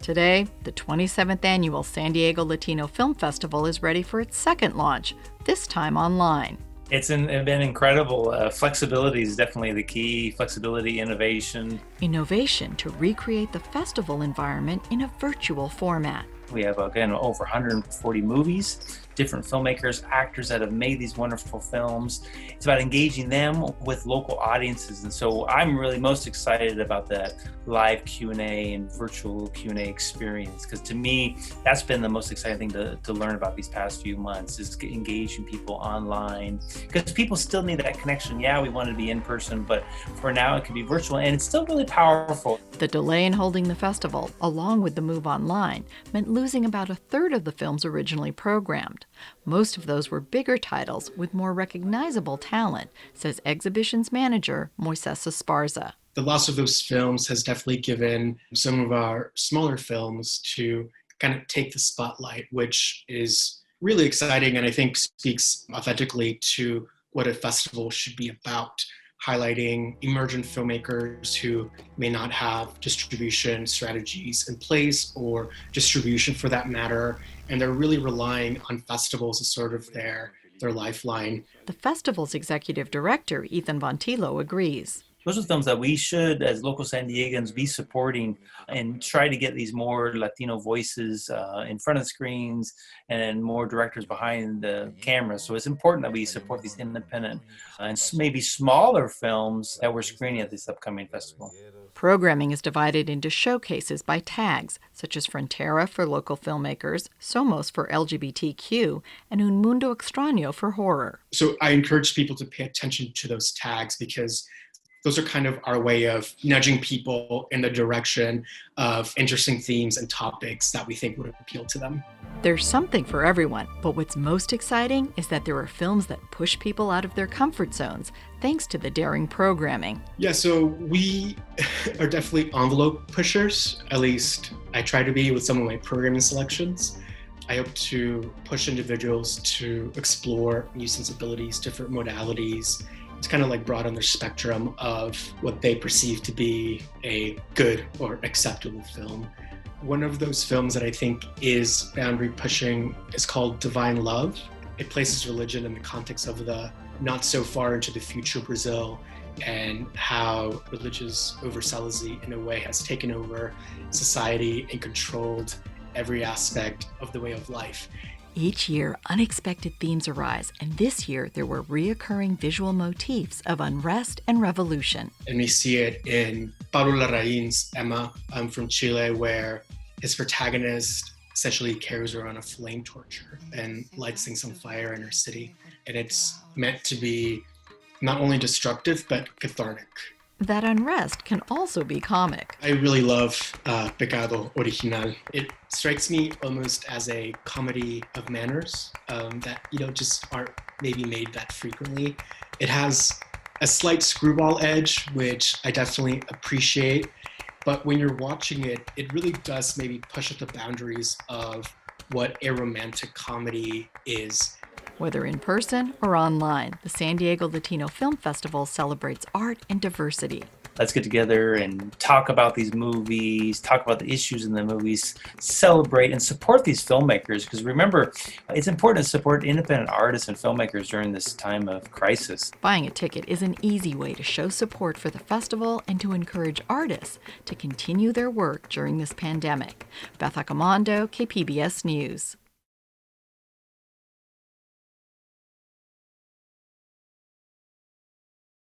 Today, the 27th annual San Diego Latino Film Festival is ready for its second launch, this time online. It's been incredible. Flexibility is definitely the key. Flexibility, innovation. Innovation to recreate the festival environment in a virtual format. We have, again, over 140 movies, different filmmakers, actors that have made these wonderful films. It's about engaging them with local audiences. And so I'm really most excited about that live Q&A and virtual Q&A experience, because to me, that's been the most exciting thing to learn about these past few months, is engaging people online. Because people still need that connection. Yeah, we want to be in person, but for now it can be virtual, and it's still really powerful. The delay in holding the festival, along with the move online, meant losing about a third of the films originally programmed. Most of those were bigger titles with more recognizable talent, says exhibitions manager Moises Esparza. The loss of those films has definitely given some of our smaller films to kind of take the spotlight, which is really exciting and I think speaks authentically to what a festival should be about. Highlighting emergent filmmakers who may not have distribution strategies in place, or distribution for that matter, and they're really relying on festivals as sort of their lifeline. The festival's executive director, Ethan Vontillo, agrees. Those are films that we should, as local San Diegans, be supporting and try to get these more Latino voices in front of the screens and more directors behind the camera. So it's important that we support these independent and maybe smaller films that we're screening at this upcoming festival. Programming is divided into showcases by tags, such as Frontera for local filmmakers, Somos for LGBTQ, and Un Mundo Extraño for horror. So I encourage people to pay attention to those tags, because those are kind of our way of nudging people in the direction of interesting themes and topics that we think would appeal to them. There's something for everyone, but what's most exciting is that there are films that push people out of their comfort zones, thanks to the daring programming. Yeah, so we are definitely envelope pushers. At least I try to be with some of my programming selections. I hope to push individuals to explore new sensibilities, different modalities. It's kind of like broaden their spectrum of what they perceive to be a good or acceptable film. One of those films that I think is boundary pushing is called Divine Love. It places religion in the context of the not so far into the future Brazil, and how religious overzealousy in a way has taken over society and controlled every aspect of the way of life. Each year, unexpected themes arise, and this year there were reoccurring visual motifs of unrest and revolution. And we see it in Pablo Larraín's Emma from Chile, where his protagonist essentially carries her on a flame torture and lights things on fire in her city. And it's meant to be not only destructive, but cathartic. That unrest can also be comic. I really love Pecado Original. It strikes me almost as a comedy of manners that just aren't maybe made that frequently. It has a slight screwball edge, which I definitely appreciate. But when you're watching it, it really does maybe push at the boundaries of what a romantic comedy is. Whether in person or online, the San Diego Latino Film Festival celebrates art and diversity. Let's get together and talk about these movies, talk about the issues in the movies, celebrate and support these filmmakers. Because remember, it's important to support independent artists and filmmakers during this time of crisis. Buying a ticket is an easy way to show support for the festival and to encourage artists to continue their work during this pandemic. Beth Accomando, KPBS News.